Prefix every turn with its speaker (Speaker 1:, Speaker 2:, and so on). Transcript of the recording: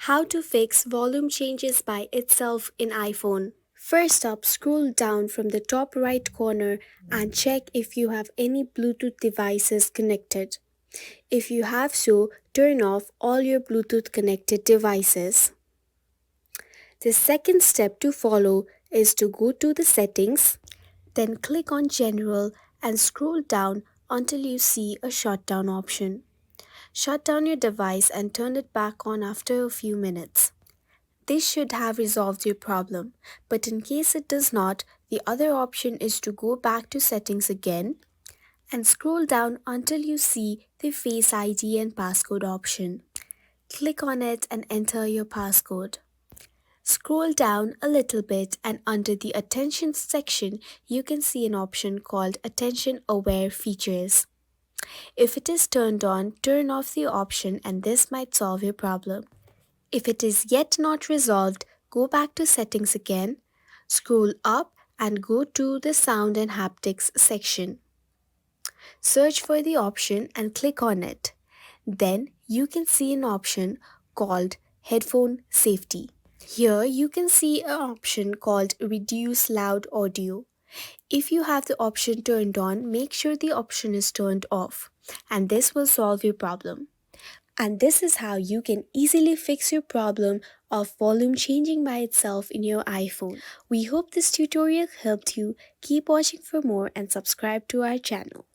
Speaker 1: How to fix volume changes by itself in iPhone. First up, scroll down from the top right corner and check if you have any Bluetooth devices connected. If you have so, turn off all your Bluetooth connected devices. The second step to follow is to go to the settings, then click on General and scroll down until you see a shutdown option. Shut down your device and turn it back on after a few minutes. This should have resolved your problem, but in case it does not, the other option is to go back to settings again and scroll down until you see the Face ID and passcode option. Click on it and enter your passcode. Scroll down a little bit and under the Attention section, you can see an option called Attention Aware Features. If it is turned on, turn off the option and this might solve your problem. If it is yet not resolved, go back to settings again, scroll up and go to the sound and haptics section. Search for the option and click on it. Then you can see an option called headphone safety. Here you can see an option called reduce loud audio. If you have the option turned on, make sure the option is turned off and this will solve your problem. And this is how you can easily fix your problem of volume changing by itself in your iPhone. We hope this tutorial helped you. Keep watching for more and subscribe to our channel.